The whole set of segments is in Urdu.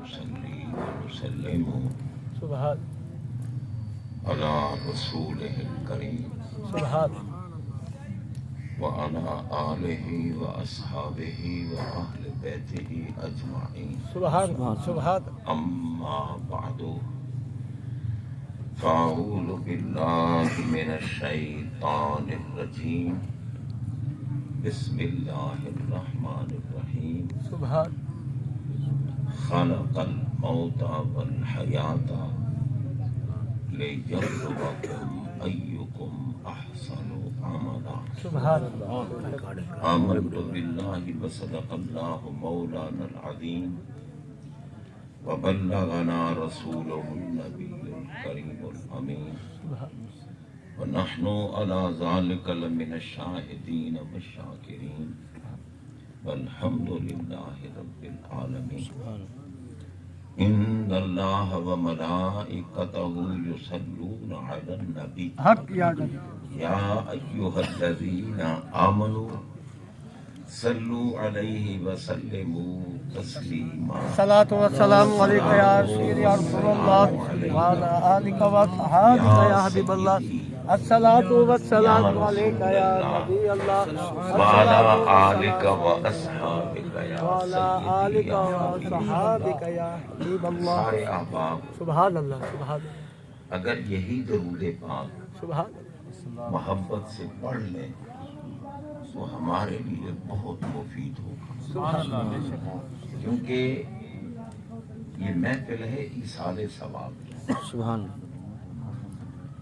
نصلي ونسلم سبحان على رسوله الكريم سبحان وعلى آله وأصحابه وأهل بيته أجمعين. سبحان أما بعد فأعوذ بالله من الشيطان الرجيم. بسم الله الرحمن الرحيم. سبحان خلق الموت والحياة ليبلوكم أيكم أحسن عملا. سبحان آمنت بالله وصدق الله مولانا العظيم وبلغنا رسوله النبي الكريم الأمين ونحن على ذلك لمن الشاهدين والشاكرين والحمد لله رب العالمين. إن الله وملائكته يصلون على النبي يا أيها الذين آمنوا صلوا عليه وسلموا تسليما. الصلاة والسلام عليك يا سيدي يا رسول الله وعلى آلك وصحابك يا حبيب الله. الصلاة والسلام عليك يا نبي الله وعلى آلك وأصحابك يا وعلى آلك سيدي يا وصحابك يا حبيب الله. سارے احباب سبحان اللہ سبحان اگر یہی درود پاک سبحان محبت سے پڑھ لیں تو ہمارے لیے بہت مفید ہوگا، کیونکہ یہ محفل ہے ایصال ثواب کی سبحان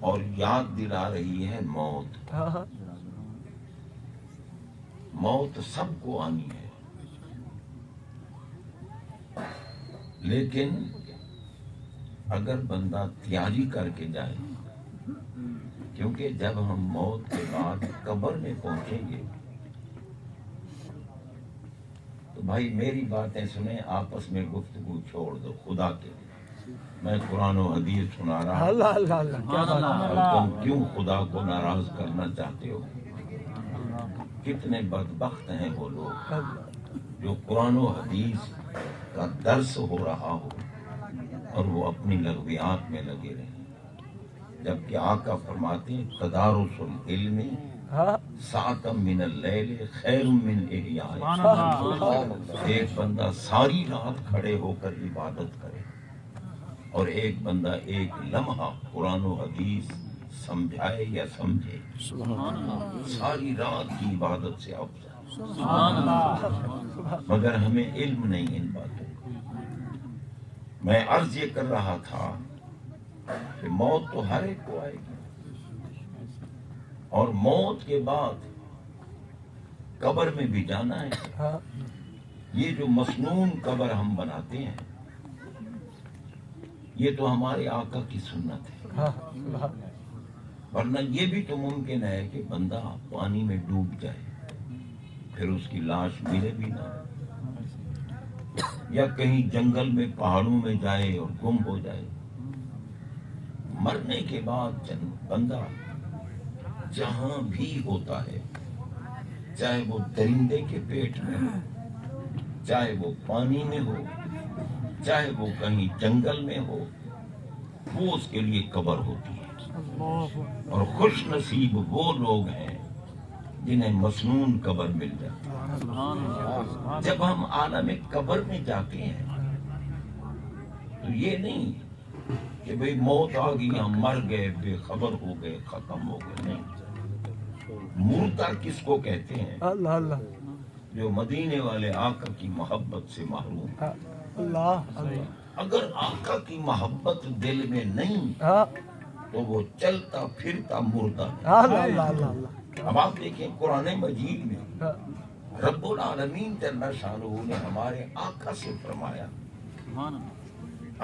اور یاد دلا رہی ہے موت. موت سب کو آنی ہے، لیکن اگر بندہ تیاری کر کے جائے، کیونکہ جب ہم موت کے بعد قبر میں پہنچیں گے تو بھائی میری باتیں سنیں، آپس میں گفتگو چھوڑ دو خدا کے لیے. میں قرآن و حدیث سنا رہا ہوں اللہ اللہ اللہ کیا بات اور تم کیوں خدا کو ناراض کرنا چاہتے ہو؟ کتنے بدبخت ہیں وہ لوگ جو قرآن و حدیث کا درس ہو رہا ہو اور وہ اپنی لغویات میں لگے رہیں، جبکہ آقا فرماتے ہیں تدارس العلم ساعۃ من اللیل خیر من احیاء. ایک بندہ ساری رات کھڑے ہو کر عبادت کرے اور ایک بندہ ایک لمحہ قرآن و حدیث سمجھائے یا سمجھے، ساری رات کی عبادت سے افضل. مگر ہمیں علم نہیں ان باتوں کا. میں عرض یہ کر رہا تھا کہ موت تو ہر ایک کو آئے گی، اور موت کے بعد قبر میں بھی جانا ہے. یہ جو مسنون قبر ہم بناتے ہیں یہ تو ہمارے آقا کی سنت ہے، ورنہ یہ بھی تو ممکن ہے کہ بندہ پانی میں ڈوب جائے پھر اس کی لاش ملے بھی نہ، یا کہیں جنگل میں پہاڑوں میں جائے اور گم ہو جائے. مرنے کے بعد بندہ جہاں بھی ہوتا ہے، چاہے وہ درندے کے پیٹ میں ہو، چاہے وہ پانی میں ہو، چاہے وہ کہیں جنگل میں ہو، وہ اس کے لیے قبر ہوتی ہے. اور خوش نصیب وہ لوگ ہیں جنہیں مسنون قبر مل جاتی ہے. جب ہم عالم قبر میں جاتے ہیں تو یہ نہیں کہ بھئی موت آ گئی ہم مر گئے بے خبر ہو گئے ختم ہو گئے. نہیں، مردہ کس کو کہتے ہیں؟ اللہ اللہ جو مدینے والے آقا کی محبت سے محروم. اللہ اللہ اگر آقا کی محبت دل میں نہیں تو وہ چلتا پھرتا مردہ ہے. اللہ اللہ اللہ اب آپ دیکھیں قرآن مجید میں رب العالمین جل شانہ نے ہمارے آقا سے فرمایا،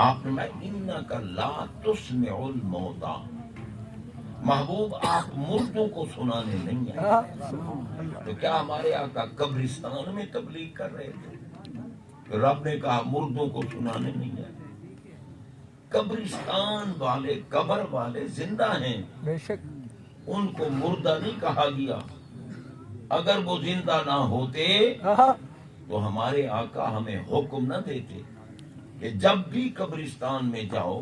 آپ نے میں انک لا تسمع الموتى، محبوب آپ مردوں کو سنانے نہیں آئے. تو کیا ہمارے آقا قبرستان میں تبلیغ کر رہے تھے؟ رب نے کہا مردوں کو سنانے نہیں آئے. قبرستان والے قبر والے زندہ ہیں، بے شک ان کو مردہ نہیں کہا گیا. اگر وہ زندہ نہ ہوتے تو ہمارے آقا ہمیں حکم نہ دیتے کہ جب بھی قبرستان میں جاؤ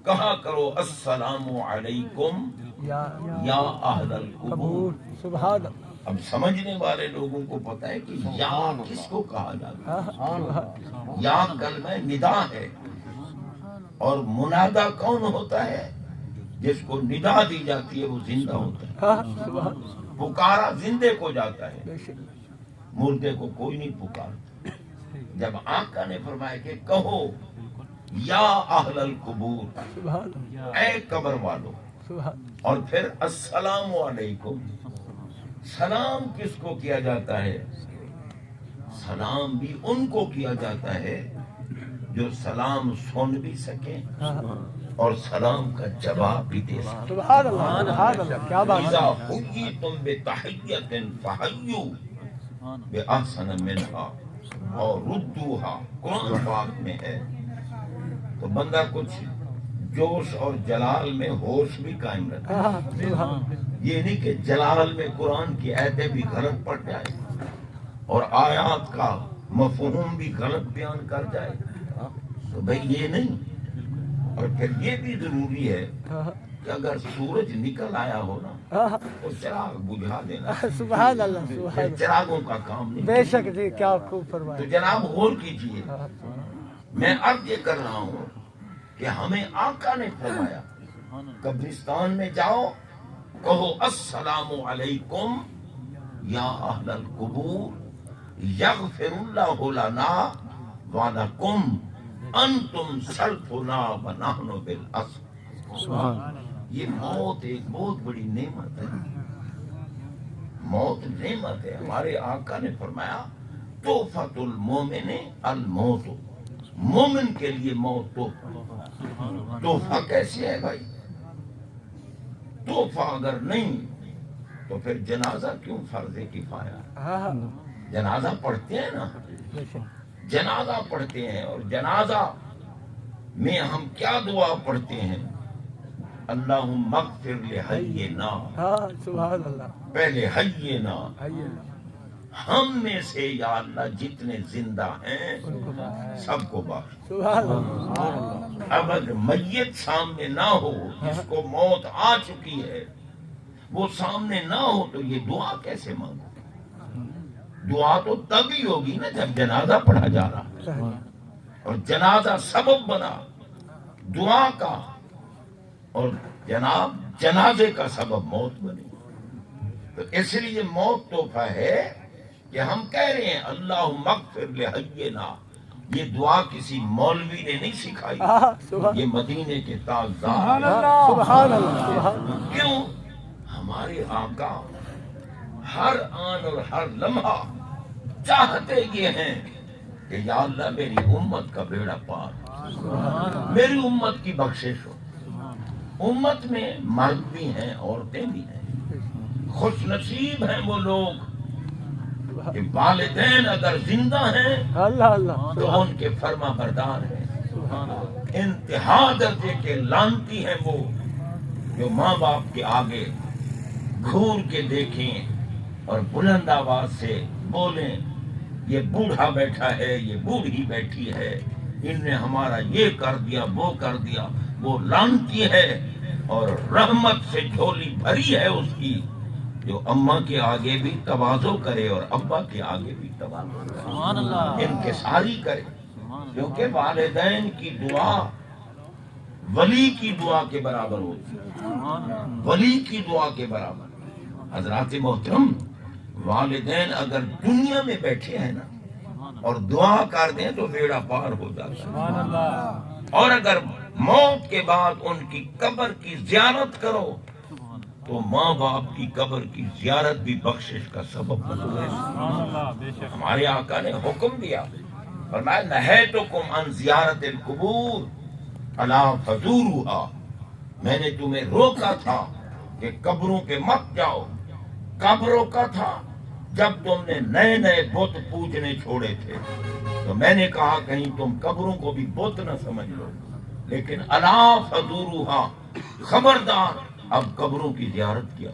کہا کرو السلام علیکم یا اہل القبور. سبحان اللہ. اب سمجھنے والے لوگوں کو پتہ ہے کہ یا کس کو کہا جاتا ہے. یا کلمہ ندا ہے. اور منادا کون ہوتا ہے؟ جس کو ندا دی جاتی ہے وہ زندہ ہوتا ہے. پکارا زندے کو جاتا ہے، مردے کو کوئی نہیں پکارتا. جب آقا نے فرمایا کہ کہو یا اہل القبور، اے قبر والو، اور پھر السلام علیکم. سلام کس کو کیا جاتا ہے؟ سلام بھی ان کو کیا جاتا ہے جو سلام سن بھی سکیں اور سلام کا جواب بھی دے سکیں. سبحان اللہ. سبحان اللہ. کیا بات اذا حییتم بتحیۃ فحیوا بأحسن منها اور ردوها، قرآن پاک میں ہے. تو بندہ کچھ جوش اور جلال میں ہوش بھی قائم رکھے. یہ نہیں کہ جلال میں قرآن کی آیتیں بھی غلط پڑ جائے اور آیات کا مفہوم بھی غلط بیان کر جائے، تو بھئی یہ نہیں. اور پھر یہ بھی ضروری ہے کہ اگر سورج نکل آیا ہو نا تو چراغ بجھا دینا. سبحان اللہ. سبحان اللہ. چراغوں کا کام نہیں. بے شک جی، کیا خوب تو فرمایا. جناب غور کیجئے، میں عرض یہ کر رہا ہوں کہ ہمیں آقا نے فرمایا قبرستان میں جاؤ کہو السلام علیکم یا اہل القبور یغفر اللہ لنا ولکم انتم سلفنا ونحن بالاسر. یہ موت ایک بہت بڑی نعمت ہے. موت نعمت ہے. ہمارے آقا نے فرمایا تحفۃ المومن الموت. مومن کے لیے موت تحفہ کیسے ہے بھائی؟ تحفہ اگر نہیں تو پھر جنازہ کیوں فرض کفایہ؟ جنازہ پڑھتے ہیں نا، جنازہ پڑھتے ہیں، اور جنازہ میں ہم کیا دعا پڑھتے ہیں؟ اللہم اغفر لحینا. سبحان اللہ. پہلے حینا، ہم میں سے یا اللہ جتنے زندہ ہیں سب کو بخش. سبحان اللہ. اب اگر میت سامنے نہ ہو، جس کو موت آ چکی ہے وہ سامنے نہ ہو تو یہ دعا کیسے مانگو؟ دعا تو تبھی ہوگی نا جب جنازہ پڑھا جا رہا، اور جنازہ سبب بنا دعا کا، اور جناب جنازے کا سبب موت بنی. تو اس لیے موت تحفہ ہے کہ ہم کہہ رہے ہیں اللہم اغفر لحینا. یہ دعا کسی مولوی نے نہیں سکھائی، یہ مدینے کے تاجدار. سبحان اللہ. کیوں؟ ہمارے آقا ہر آن اور ہر لمحہ چاہتے یہ ہیں کہ یا اللہ میری امت کا بیڑا پار، میری امت کی بخشش ہو. امت میں مرد بھی ہیں، عورتیں بھی ہیں. خوش نصیب ہیں وہ لوگ کہ والدین اگر زندہ ہیں تو ان کے فرما بردار ہیں. انتہا درجے کے لانتی ہیں وہ جو ماں باپ کے آگے گھور کے دیکھیں اور بلند آواز سے بولیں یہ بوڑھا بیٹھا ہے، یہ بوڑھی بیٹھی ہے، ان نے ہمارا یہ کر دیا وہ کر دیا. وہ لانتی ہے اور رحمت سے جھولی بھری ہے اس کی جو اماں کے آگے بھی تواضع کرے اور ابا کے آگے بھی تواضع کرے، انکساری کرے. کیونکہ والدین کی دعا ولی کی دعا کے برابر ہوتی ہے، ولی کی دعا کے برابر. حضرات محترم، والدین اگر دنیا میں بیٹھے ہیں نا اور دعا کر دیں تو بیڑا پار ہو جاتا ہے. اور اگر موت کے بعد ان کی قبر کی زیارت کرو تو ماں باپ کی قبر کی زیارت بھی بخشش کا سبب بنتا ہے. ہمارے آقا نے حکم دیا، فرمایا نہیتکم عن زیارت القبور الا فزوروها. میں نے تمہیں روکا تھا کہ قبروں پہ مت جاؤ. کب روکا تھا؟ جب تم نے نئے نئے بت پوجنے چھوڑے تھے تو میں نے کہا کہیں تم قبروں کو بھی بت نہ سمجھ لو. لیکن الا فزوروها، خبردار اب قبروں کی زیارت کیا.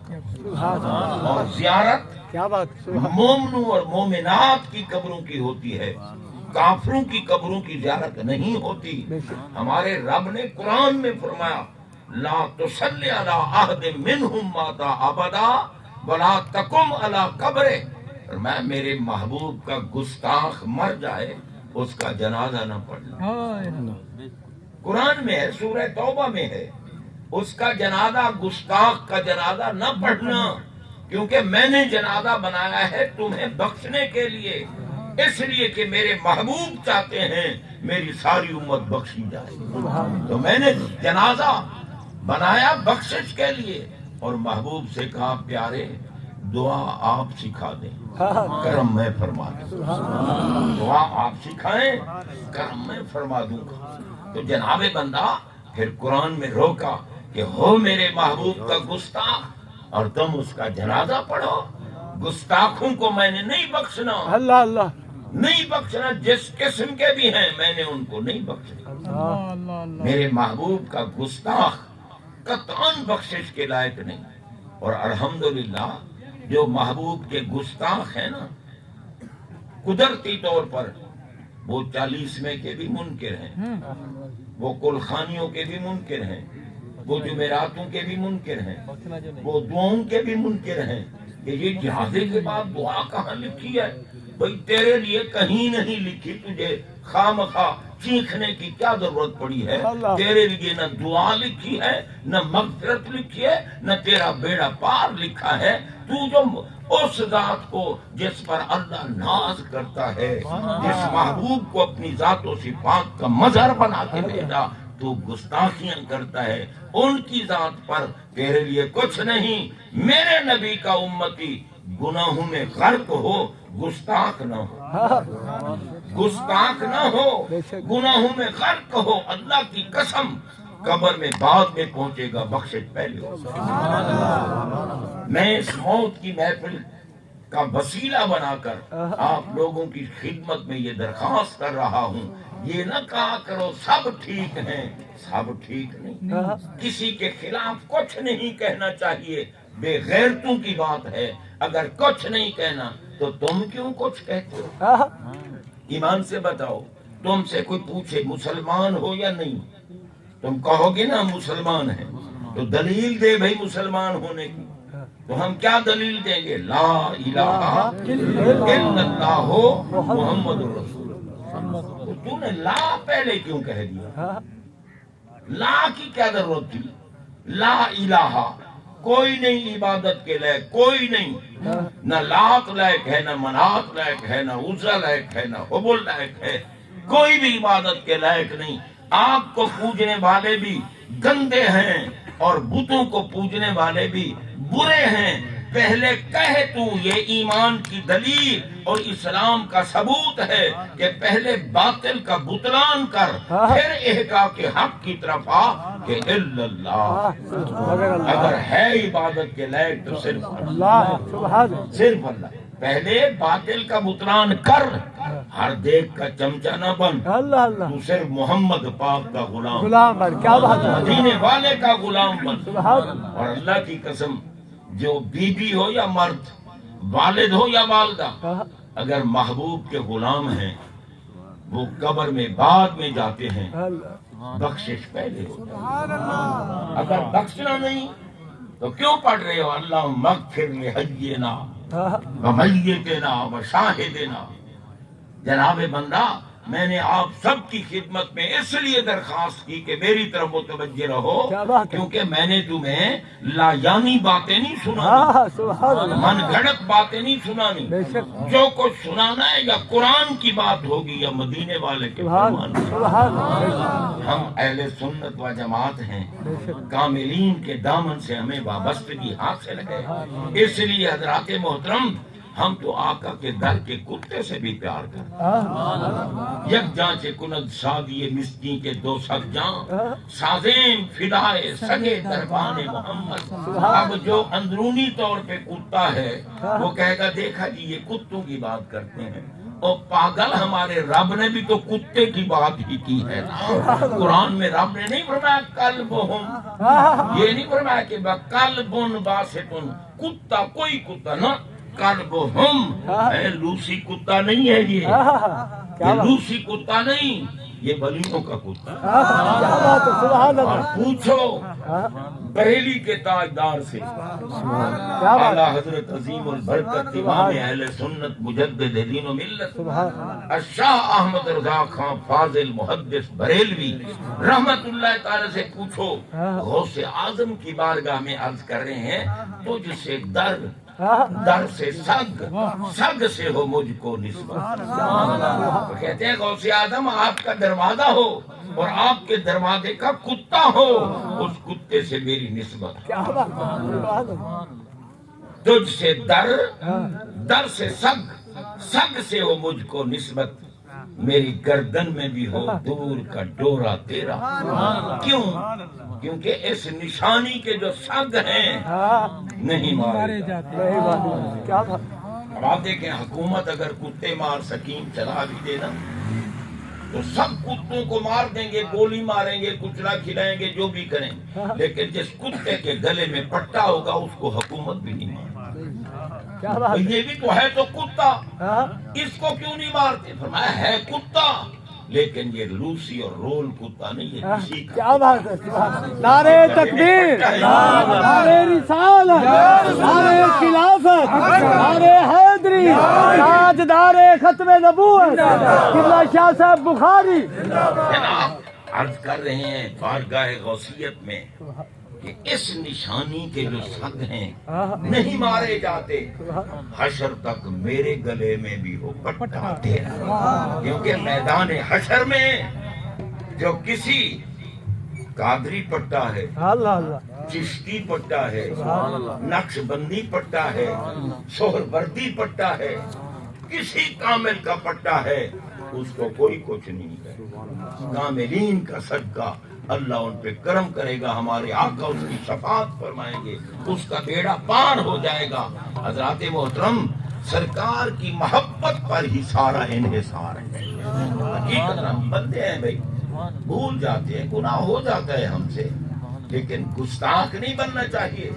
اور زیارت کیا بات. مومنوں اور مومنات کی قبروں کی ہوتی ہے، کافروں کی قبروں کی زیارت نہیں ہوتی. ہمارے رب نے قرآن میں فرمایا لا تصلی علی احد منہم مات ابدا ولا تقم علی قبرہ. فرمایا میرے محبوب کا گستاخ مر جائے اس کا جنازہ نہ پڑھنا. قرآن میں ہے، سورہ توبہ میں ہے، اس کا جنازہ، گستاخ کا جنازہ نہ پڑھنا، کیونکہ میں نے جنازہ بنایا ہے تمہیں بخشنے کے لیے، اس لیے کہ میرے محبوب چاہتے ہیں میری ساری امت بخشی جائے. تو میں نے جنازہ بنایا بخشش کے لیے، اور محبوب سے کہا پیارے دعا آپ سکھا دیں، کرم میں فرما دوں. دعا آپ سکھائیں، کرم میں فرما دوں گا. تو جناب بندہ پھر قرآن میں روکا کہ ہو میرے محبوب کا گستاخ اور تم اس کا جنازہ پڑھو. گستاخوں کو میں نے نہیں بخشنا، اللہ اللہ نہیں بخشنا، جس قسم کے بھی ہیں میں نے ان کو نہیں بخشنا. میرے محبوب کا گستاخ قطعاً بخشش کے لائق نہیں. اور الحمدللہ جو محبوب کے گستاخ ہیں نا، قدرتی طور پر وہ 40ویں کے بھی منکر ہیں، وہ کلخانیوں کے بھی منکر ہیں، وہ جمعراتوں کے بھی منکر ہیں، وہ دعاؤں کے بھی منکر ہیں کہ یہ جہازے کے بعد دعا کہاں لکھی ہے؟ بھئی تیرے لیے کہیں نہیں لکھی، تجھے خامخواہ چیخنے کی کیا ضرورت پڑی ہے؟ تیرے لیے نہ دعا لکھی ہے، نہ مغفرت لکھی ہے، نہ تیرا بیڑا پار لکھا ہے. تو جو اس ذات کو جس پر اللہ ناز کرتا ہے، جس محبوب کو اپنی ذات و صفات کا مظہر بنا کے بھیجا، تو گستاخیاں کرتا ہے ان کی ذات پر. تیرے لیے کچھ نہیں. میرے نبی کا امتی گناہوں میں غرق ہو، گستاخ نہ ہو، گستاخ نہ ہو، گناہوں میں غرق ہو. اللہ کی قسم قبر میں بعد میں پہنچے گا، بخشش پہلے ہو. میں اس موت کی محفل کا وسیلہ بنا کر آپ لوگوں کی خدمت میں یہ درخواست کر رہا ہوں، یہ نہ کہا کرو سب ٹھیک ہیں، سب ٹھیک نہیں. کسی کے خلاف کچھ نہیں کہنا چاہیے، بے غیرتوں کی بات ہے. اگر کچھ نہیں کہنا تو تم کیوں کچھ کہتے ہو؟ ایمان سے بتاؤ، تم سے کوئی پوچھے مسلمان ہو یا نہیں، تم کہو گے نا مسلمان ہیں، تو دلیل دے بھائی مسلمان ہونے کی. تو ہم کیا دلیل دیں گے؟ لا الہ الا اللہ محمد رسول اللہ. تو تو نے لا پہلے کیوں کہہ دیا؟ لا کی کیا ضرورت تھی؟ لا الہ، کوئی نہیں عبادت کے لائق، کوئی نہیں. نہ لات لائق ہے، نہ منات لائق ہے، نہ عزا لائق ہے، نہ حبل لائق ہے. کوئی بھی عبادت کے لائق نہیں. آپ کو پوجنے والے بھی گندے ہیں اور بتوں کو پوجنے والے بھی برے ہیں. پہلے کہے تو یہ ایمان کی دلیل اور اسلام کا ثبوت ہے کہ پہلے باطل کا بطلان کر، پھر احقاق حق کی طرف آ کہ الا اللہ. اگر ہے عبادت کے لائق تو صرف اللہ، صرف اللہ. پہلے باطل کا بطلان کر، ہر دیکھ کا چمچہ نہ بن. تو صرف محمد پاک کا غلام بن، مدینے والے کا غلام بن. اور اللہ کی قسم جو بی بی ہو یا مرد، والد ہو یا والدہ، اگر محبوب کے غلام ہیں وہ قبر میں بعد میں جاتے ہیں، بخشش پہلے ہوتا ہے. اگر بخشنا نہیں تو کیوں پڑھ رہے ہو اللہ مغفر لحینا ومیتنا وشاہدنا؟ جناب بندہ میں نے آپ سب کی خدمت میں اس لیے درخواست کی کہ میری طرف متوجہ رہو، کیونکہ میں نے تمہیں لا یعنی باتیں نہیں سنانی، من گھڑت باتیں نہیں سنانی. جو کچھ سنانا ہے یا قرآن کی بات ہوگی یا مدینے والے کے فرمان. ہم اہل سنت و جماعت ہیں، کاملین کے دامن سے ہمیں وابستگی حاصل ہے. اس لیے حضرات محترم ہم تو آقا کے در کے کتے سے بھی پیار کرتے. یک جاں سے کند شادی مسکین کے دو سگ جاں، سازیں فدائے سگے دربان محمد. اب جو اندرونی طور پہ کتا ہے وہ کہے گا دیکھا جی یہ کتوں کی بات کرتے ہیں. اور پاگل، ہمارے رب نے بھی تو کتے کی بات ہی کی ہے. قرآن میں رب نے نہیں فرمایا کلبہم، یہ نہیں فرمایا کہ کلبن باسطن، کتا کوئی کتا نہ، کلبہم لوسی کتا نہیں ہے یہ. یہ لوسی کتا نہیں، یہ ولیوں کا کتا۔ کیا بات ہے، سبحان اور اللہ، پوچھو بریلی کے تاجدار سے، کیا بات اعلیٰ حضرت عظیم البرکت امام اہل سنت مجدد دین و ملت سبحان شاہ احمد رضا خان فاضل محدث بریلوی رحمت اللہ تعالی سے پوچھو، غوث اعظم کی بارگاہ میں عرض کر رہے ہیں تجھ سے در سے سگ سے ہو مجھ کو نسبت۔ تو کہتے ہیں غوث اعظم آپ کا دروازہ ہو اور آپ کے دروازے کا کتا ہو، اس کتے سے میری نسبت۔ کیا بات ہے، سبحان اللہ، تجھ سے در سے سگ سے ہو مجھ کو نسبت، میری گردن میں بھی ہو دور کا ڈورا تیرا۔ کیوں؟ کیونکہ اس نشانی کے جو سگ ہیں نہیں مارے جاتے۔ صحیح بات ہے، کیا بات، اب آپ دیکھیں حکومت اگر کتے مار سکیم چلا بھی دے نا تو سب کتوں کو مار دیں گے، گولی ماریں گے، کچلا کھلائیں گے، جو بھی کریں، لیکن جس کتے کے گلے میں پٹا ہوگا اس کو حکومت بھی نہیں مارتی۔ کیا بات، یہ بھی تو ہے تو کتا، اس کو کیوں نہیں مارتے؟ فرمایا ہے کتا لیکن یہ لوسی اور رول کتا نہیں، یہ کسی کا۔ کیا بات ہے، سبحان اللہ، نعرہ تکبیر، نعرہ رسالت، نعرہ خلافت، نعرہ حیدری، تاجدار ختم نبوت قبلہ شاہ صاحب بخاری۔ جناب عرض کر رہے ہیں بارگاہ غوثیت میں کہ اس نشانی کے جو سگ ہیں نہیں مارے جاتے، حشر تک میرے گلے میں بھی ہو پٹا تیرا۔ کیونکہ میدان حشر میں جو کسی قادری پٹا ہے، اللہ اللہ، چشتی پٹا ہے، نقش بندی پٹا ہے، سہر وردی پٹا ہے، کسی کامل کا پٹا ہے، اس کو کوئی کچھ نہیں ہے۔ کاملین کا صدقہ اللہ ان پہ کرم کرے گا، ہمارے آقا اس کی شفاعت فرمائیں گے، اس کا بیڑا پار ہو جائے گا۔ حضرات محترم، سرکار کی محبت پر ہی سارا انحصار ہے۔ حقیقت ہم بندے ہیں بھائی، بھول جاتے ہیں، گناہ ہو جاتا ہے ہم سے، لیکن گستاخ نہیں بننا چاہیے۔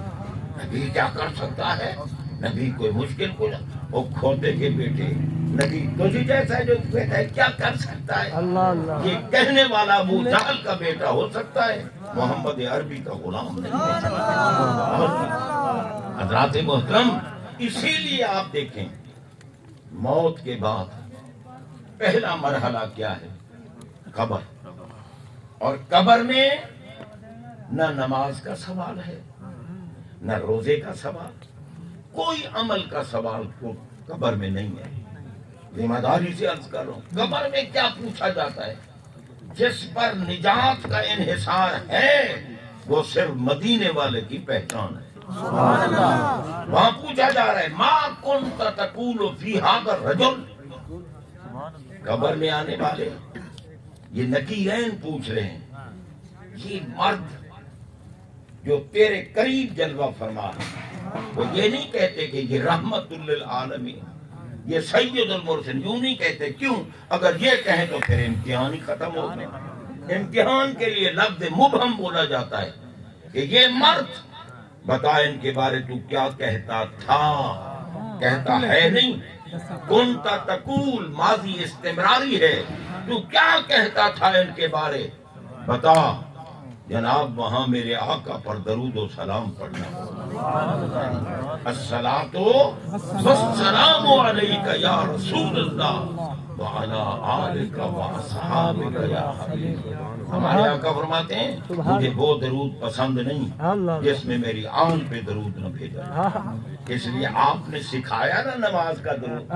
نبی کیا کر سکتا ہے؟ نبی کوئی مشکل کو وہ کھوتے کے بیٹے، نبی تجھے جیسا ہے جو کہتا ہے کیا کر سکتا ہے؟ اللہ اللہ، یہ کہنے والا ابو جہل کا بیٹا ہو سکتا ہے، محمد عربی کا غلام نہیں ہو سکتا۔ حضرات محترم، اسی لیے آپ دیکھیں موت کے بعد پہلا مرحلہ کیا ہے؟ قبر۔ اور قبر میں نہ نماز کا سوال ہے، نہ روزے کا سوال، کوئی عمل کا سوال کو قبر میں نہیں ہے۔ ذمہ داری سے عرض کر رہا ہوں، قبر میں کیا پوچھا جاتا ہے؟ جس پر نجات کا انحصار ہے وہ صرف مدینے والے کی پہچان ہے۔ وہاں پوچھا جا رہا ہے ما کنت تقول فی ھذا الرجل، قبر میں آنے والے یہ نکیرین پوچھ رہے ہیں، یہ مرد جو تیرے قریب جلوہ فرما ہے، وہ یہ نہیں کہتے کہ یہ رحمت للعالمین، یہ سید المرسل، یوں نہیں کہتے۔ کیوں؟ اگر یہ کہیں تو پھر امتحان ہی ختم ہو گئے۔ امتحان کے لیے لفظ مبہم بولا جاتا ہے کہ یہ مرد بتا ان کے بارے تو کیا کہتا تھا، کہتا ہے نہیں، کنتا تقول ماضی استمراری ہے، تو کیا کہتا تھا ان کے بارے بتا۔ جناب وہاں میرے آقا پر درود و سلام پڑھنا، الصلاۃ والسلام علیک یا رسول اللہ وعلی آلک واصحابک یا حبیب۔ ہمارے آقا فرماتے ہیں مجھے وہ درود پسند نہیں جس میں میری آن پہ درود نہ بھیجا، اس لیے آپ نے سکھایا نا نماز کا درود،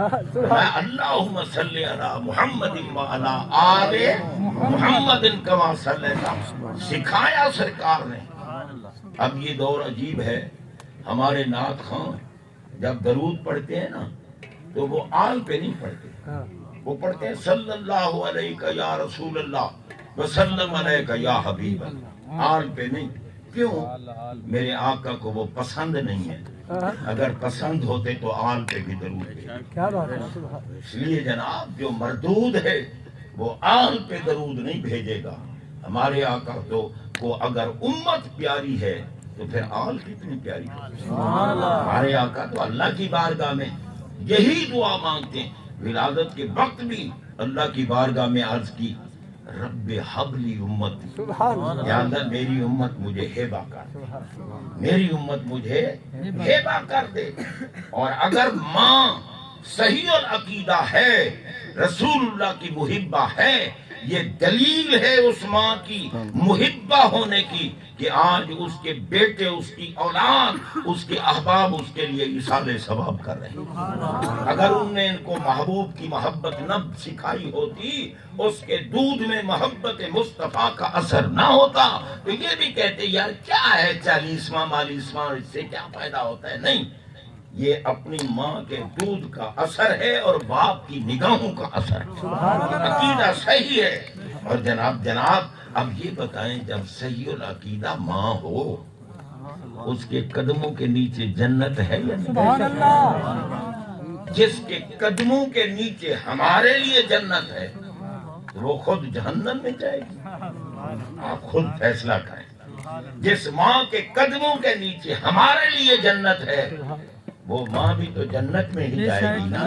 اللہم صلی علی محمد وعلی آل محمد کما صلیت، سکھایا سرکار نے۔ اب یہ دور عجیب ہے، ہمارے نعت خان جب درود پڑھتے ہیں نا تو وہ آل پہ نہیں پڑھتے، وہ پڑھتے ہیں صلی اللہ علیہ یا رسول اللہ وسلم علیہ یا حبیب اللہ، آل پہ نہیں۔ کیوں؟ میرے آقا کو وہ پسند نہیں ہے، اگر پسند ہوتے تو آل پہ بھی درود ہے۔ اس لیے جناب جو مردود ہے وہ آل پہ درود نہیں بھیجے گا۔ ہمارے آقا تو کو اگر امت پیاری ہے تو پھر آل کتنی پیاری ہے۔ ہمارے آقا تو اللہ کی بارگاہ میں یہی دعا مانگتے ہیں، ولادت کے وقت بھی اللہ کی بارگاہ میں عرض کی رب حبلی امتی، سبحان اللہ، یا اللہ میری امت مجھے ہیبا کر دے، میری امت مجھے ہیبا کر دے۔ اور اگر ماں صحیح العقیدہ ہے، رسول اللہ کی محبہ ہے، یہ دلیل ہے اس ماں کی محبہ ہونے کی کہ آج اس کے بیٹے، اس کی اولاد، اس کے احباب اس کے لیے ایصال ثواب کر رہے ہیں۔ اگر ان نے ان کو محبوب کی محبت نہ سکھائی ہوتی، اس کے دودھ میں محبت مصطفیٰ کا اثر نہ ہوتا، تو یہ بھی کہتے یار کیا ہے 40واں 42واں، اس سے کیا فائدہ ہوتا ہے؟ نہیں، یہ اپنی ماں کے دودھ کا اثر ہے اور باپ کی نگاہوں کا اثر ہے۔ عقیدہ صحیح ہے۔ اور جناب اب یہ بتائیں، جب صحیح العقیدہ ماں ہو، اس کے قدموں کے نیچے جنت ہے یا نہیں؟ سبحان اللہ، جس کے قدموں کے نیچے ہمارے لیے جنت ہے، وہ خود جہنم میں جائے گی؟ آپ خود فیصلہ کریں۔ جس ماں کے قدموں کے نیچے ہمارے لیے جنت ہے، وہ ماں بھی تو جنت میں ہی جائے گی نا،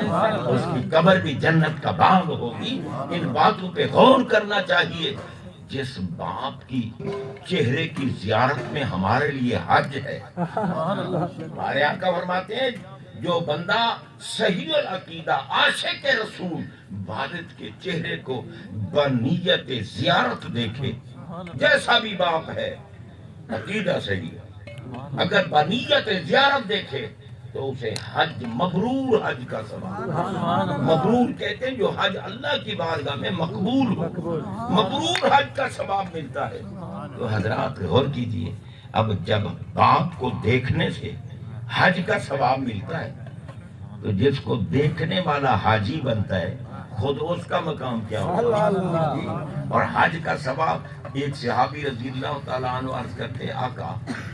اس کی قبر بھی جنت کا باغ ہوگی۔ ان باتوں پہ غور کرنا چاہیے۔ جس باپ کی چہرے کی زیارت میں ہمارے لیے حج ہے، ہمارے آقا فرماتے ہیں جو بندہ صحیح العقیدہ عاشق رسول والد کے چہرے کو بنیت زیارت دیکھے، جیسا بھی باپ ہے، عقیدہ صحیح ہے، اگر بنیت زیارت دیکھے تو اسے حج مبرور حج کا ثواب، مبرور کہتے ہیں جو حج اللہ کی بارگاہ میں مقبول ہو، مبرور حج کا ثواب ملتا ہے۔ تو حضرات غور کیجئے، اب جب باپ کو دیکھنے سے حج کا ثواب ملتا ہے، تو جس کو دیکھنے والا حاجی بنتا ہے، خود اس کا مقام کیا ہوگا؟ اور حج کا ثواب، ایک صحابی رضی اللہ تعالیٰ عنہ عرض کرتے آقا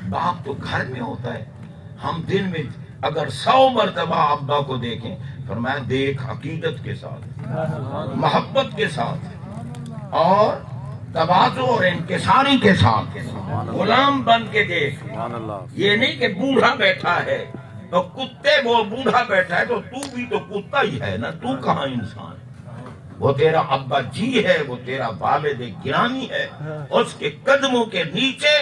باپ تو گھر میں ہوتا ہے، ہم دن میں اگر 100 مرتبہ ابا کو دیکھیں، فرمایا دیکھ عقیدت کے ساتھ، محبت کے ساتھ اور تواضع اور انکساری کے ساتھ، غلام بن کے دیکھ۔ یہ نہیں کہ بوڑھا بیٹھا ہے تو کتے، وہ بوڑھا بیٹھا ہے تو بھی تو کتا ہی ہے نا، تو کہاں انسان ہے؟ وہ تیرا ابا جی ہے، وہ تیرا والد گرامی ہے، اس کے قدموں کے نیچے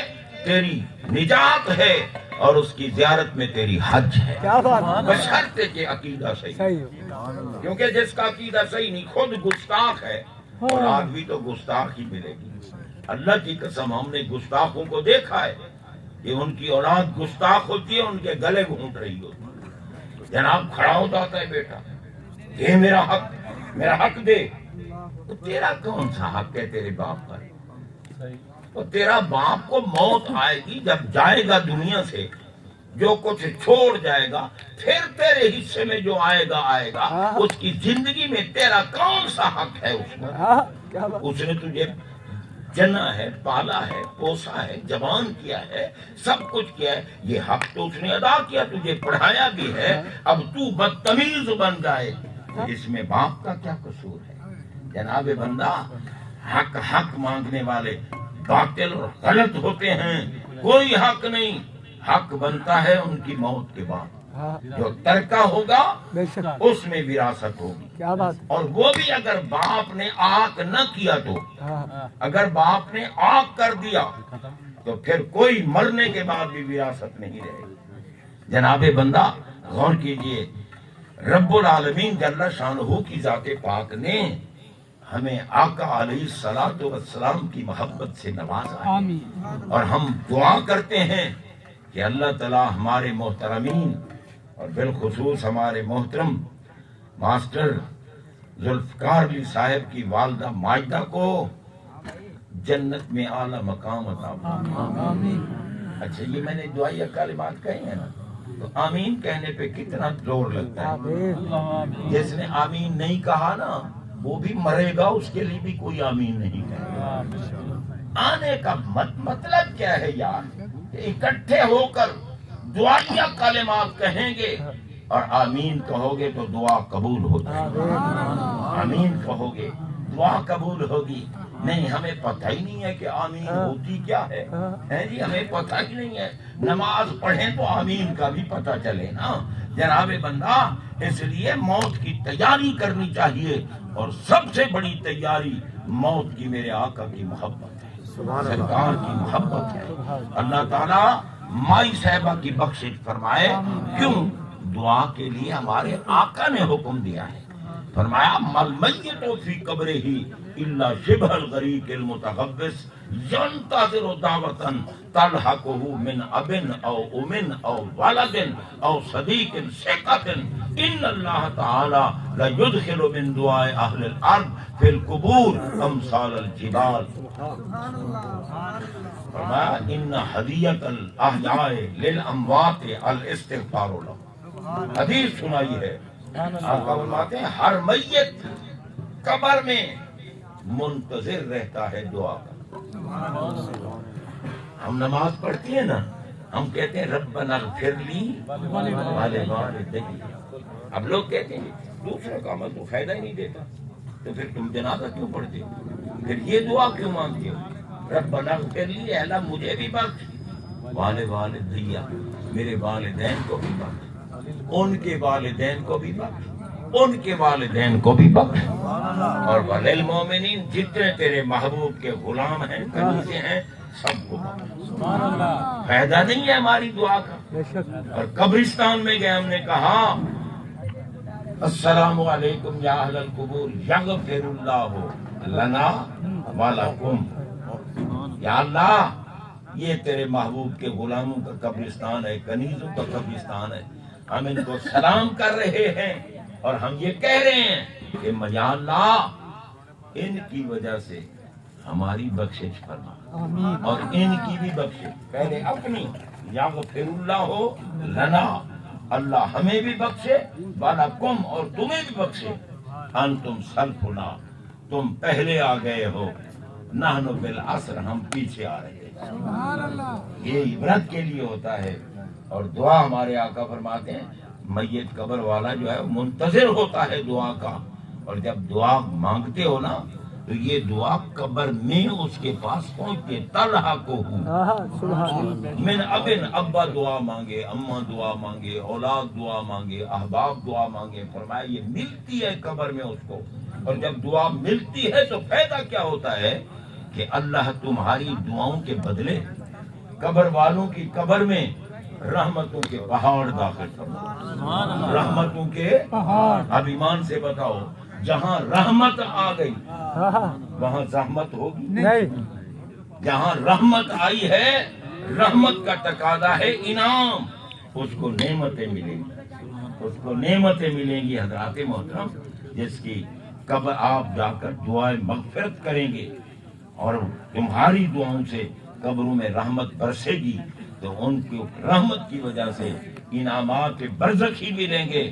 تیری نجات ہے اور اس کی زیارت میں تیری حج ہے، کیا بات، بشرطے کہ عقیدہ صحیح، کیونکہ جس کا عقیدہ صحیح نہیں خود گستاخ ہے، اور آج بھی تو گستاخ ہی ملے گی۔ اللہ کی قسم ہم نے گستاخوں کو دیکھا ہے کہ ان کی اولاد گستاخ ہوتی ہے، ان کے گلے گھونٹ رہی ہوتی ہے۔ جناب کھڑا ہو جاتا ہے بیٹا، دے میرا حق دے، تو تیرا کون سا حق ہے تیرے باپ پر؟ تو تیرا باپ کو موت آئے گی، جب جائے گا دنیا سے، جو کچھ چھوڑ جائے گا، پھر تیرے حصے میں جو آئے گا، اس کی زندگی میں تیرا کون سا حق ہے اس پر؟ اس نے تجھے جنا ہے، پالا ہے، پوسا ہے، جوان کیا ہے، سب کچھ کیا ہے، یہ حق تو اس نے ادا کیا، تجھے پڑھایا بھی ہے، اب تو بدتمیز بن جائے، اس میں باپ کا کیا قصور ہے؟ جناب بندہ، حق مانگنے والے باطل اور غلط ہوتے ہیں، کوئی حق نہیں، حق بنتا ہے ان کی موت کے بعد، جو ترکہ ہوگا اس میں وراثت ہوگی۔ کیا بات، اور وہ بھی اگر باپ نے آق نہ کیا تو، اگر باپ نے آق کر دیا تو پھر کوئی مرنے کے بعد بھی وراثت نہیں رہے گی۔ جناب بندہ غور کیجئے، رب العالمین جل شانہ کی ذات پاک نے ہمیں آقا علیہ الصلوۃ والسلام کی محبت سے نوازا ہے، اور ہم دعا کرتے ہیں کہ اللہ تعالی ہمارے محترمین اور بالخصوص ہمارے محترم ماسٹر ذوالفقار علی صاحب کی والدہ ماجدہ کو جنت میں اعلیٰ مقام عطا فرمائے۔ اچھا، یہ میں نے دعائیہ کلمات کہے ہیں نا، تو آمین کہنے پہ کتنا زور لگتا ہے۔ جس نے آمین نہیں کہا نا وہ بھی مرے گا، اس کے لیے بھی کوئی آمین نہیں کہے گا۔ آنے کا مطلب کیا ہے یار؟ کہ اکٹھے ہو کر دعائیہ کلمات کہیں گے اور آمین کہو گے تو دعا قبول ہو جائے گی۔ آمین کہو گے، دعا قبول ہوگی؟ نہیں، ہمیں پتہ ہی نہیں ہے کہ آمین ہوتی کیا ہے جی، ہمیں پتہ ہی نہیں ہے۔ نماز پڑھیں تو آمین کا بھی پتہ چلے نا جناب بندہ۔ اس لیے موت کی تیاری کرنی چاہیے، اور سب سے بڑی تیاری موت کی میرے آقا کی محبت ہے، سرکار کی محبت ہے۔ اللہ تعالیٰ مائی صاحبہ کی بخشش فرمائے۔ کیوں؟ دعا کے لیے ہمارے آقا نے حکم دیا ہے، فرمایا مل میت فی قبرہ الا شبہ الغریق المتغبس ينتظر دعوة تلحقه من اب او ام او ولد او صدیق ثقة ان اللہ تعالی لیدخل من دعاء اہل الارض فی القبور امثال الجبال۔ فرمایا ان حدیت الاحیاء للاموات الاستغفار لهم۔ حدیث سنائی ہے، آقا فرماتے ہیں ہر میت قبر میں منتظر رہتا ہے دعا کا۔ ہم نماز پڑھتی ہیں نا، ہم کہتے ہیں ربنا اغفر لی ولوالدی۔ اب لوگ کہتے ہیں دوسرا کا عمل تو فائدہ ہی نہیں دیتا، تو پھر تم جنازہ کیوں پڑھتے ہو؟ پھر یہ دعا کیوں مانگتے ہو؟ ربنا اغفر لی، اے اللہ مجھے بھی بخش، ولوالدی، میرے والدین کو بھی بخش، ان کے والدین کو بھی بخش، ان کے والدین کو بھی بخش، اور وللمؤمنین، جتنے تیرے محبوب کے غلام ہیں، کنیزے ہیں، سب کو بخش۔ فائدہ نہیں ہے ہماری دعا کا۔ اور قبرستان میں گئے، ہم نے کہا السلام علیکم یا اہل القبور یغفر اللہ لنا ولکم۔ یا اللہ یہ تیرے محبوب کے غلاموں کا قبرستان ہے، کنیزوں کا قبرستان ہے، ہم ان کو سلام کر رہے ہیں، اور ہم یہ کہہ رہے ہیں کہ یا اللہ ان کی وجہ سے ہماری بخشش فرما، اور ان کی بھی بخشش، پہلے اپنی یغفر اللہ لنا، اللہ ہمیں بھی بخشے، ولکم، اور تمہیں بھی بخشے، انتم سلفنا، تم پہلے آ گئے ہو، نحن بالعصر، ہم پیچھے آ رہے ہیں۔ یہ عبرت کے لیے ہوتا ہے۔ اور دعا ہمارے آقا فرماتے ہیں میت قبر والا جو ہے منتظر ہوتا ہے دعا کا، اور جب دعا مانگتے ہو نا تو یہ دعا قبر میں اس کے پاس پہنچتے، طلحہ کو من ابن، ابا دعا مانگے، اماں دعا مانگے، اولاد دعا مانگے، احباب دعا مانگے، فرمایا یہ ملتی ہے قبر میں اس کو۔ اور جب دعا ملتی ہے تو فائدہ کیا ہوتا ہے کہ اللہ تمہاری دعاؤں کے بدلے قبر والوں کی قبر میں رحمتوں کے پہاڑ داخل فرما، رحمتوں کے پہاڑ۔ اب ایمان سے بتاؤ، جہاں رحمت آ گئی وہاں زحمت ہوگی نہیں؟ جہاں رحمت آئی ہے، رحمت کا تقاضا ہے انعام، اس کو نعمتیں ملیں گی، اس کو نعمتیں ملیں گی۔ حضرات محترم، جس کی قبر آپ جا کر دعائیں مغفرت کریں گے اور تمہاری دعاؤں سے قبروں میں رحمت برسے گی، تو ان کی رحمت کی وجہ سے انعامات برزخی ملیں گے،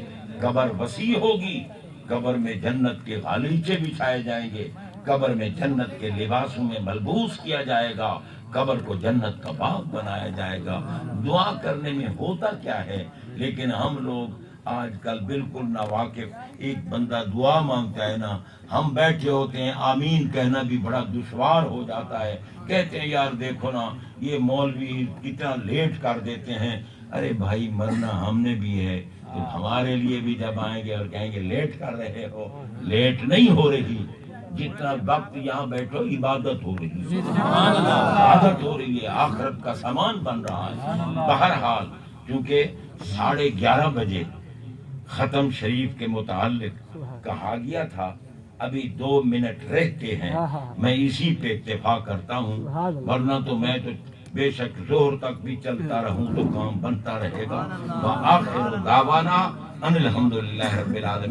قبر وسیع ہوگی، قبر میں جنت کے غالیچے بچھائے جائیں گے، قبر میں جنت کے لباسوں میں ملبوس کیا جائے گا، قبر کو جنت کا باغ بنایا جائے گا۔ دعا کرنے میں ہوتا کیا ہے، لیکن ہم لوگ آج کل بالکل ناواقف۔ ایک بندہ دعا مانگتا ہے نا، ہم بیٹھے ہوتے ہیں، آمین کہنا بھی بڑا دشوار ہو جاتا ہے، کہتے ہیں یار دیکھو نا یہ مولوی کتنا لیٹ کر دیتے ہیں۔ ارے بھائی مرنا ہم نے بھی ہے، تو ہمارے لیے بھی جب آئیں گے اور کہیں گے لیٹ کر رہے ہو، لیٹ نہیں ہو رہی، جتنا وقت یہاں بیٹھو عبادت ہو رہی ہے، عبادت ہو رہی ہے، آخرت کا سامان بن رہا ہے۔ بہرحال چونکہ 11:30 بجے ختم شریف کے متعلق کہا گیا تھا، ابھی 2 منٹ رہتے ہیں، میں اسی پہ اتفاق کرتا ہوں، ورنہ تو میں تو بے شک زہر تک بھی چلتا رہوں تو کام بنتا رہے گا۔ وآخر دعوانا ان الحمدللہ رب العالمین۔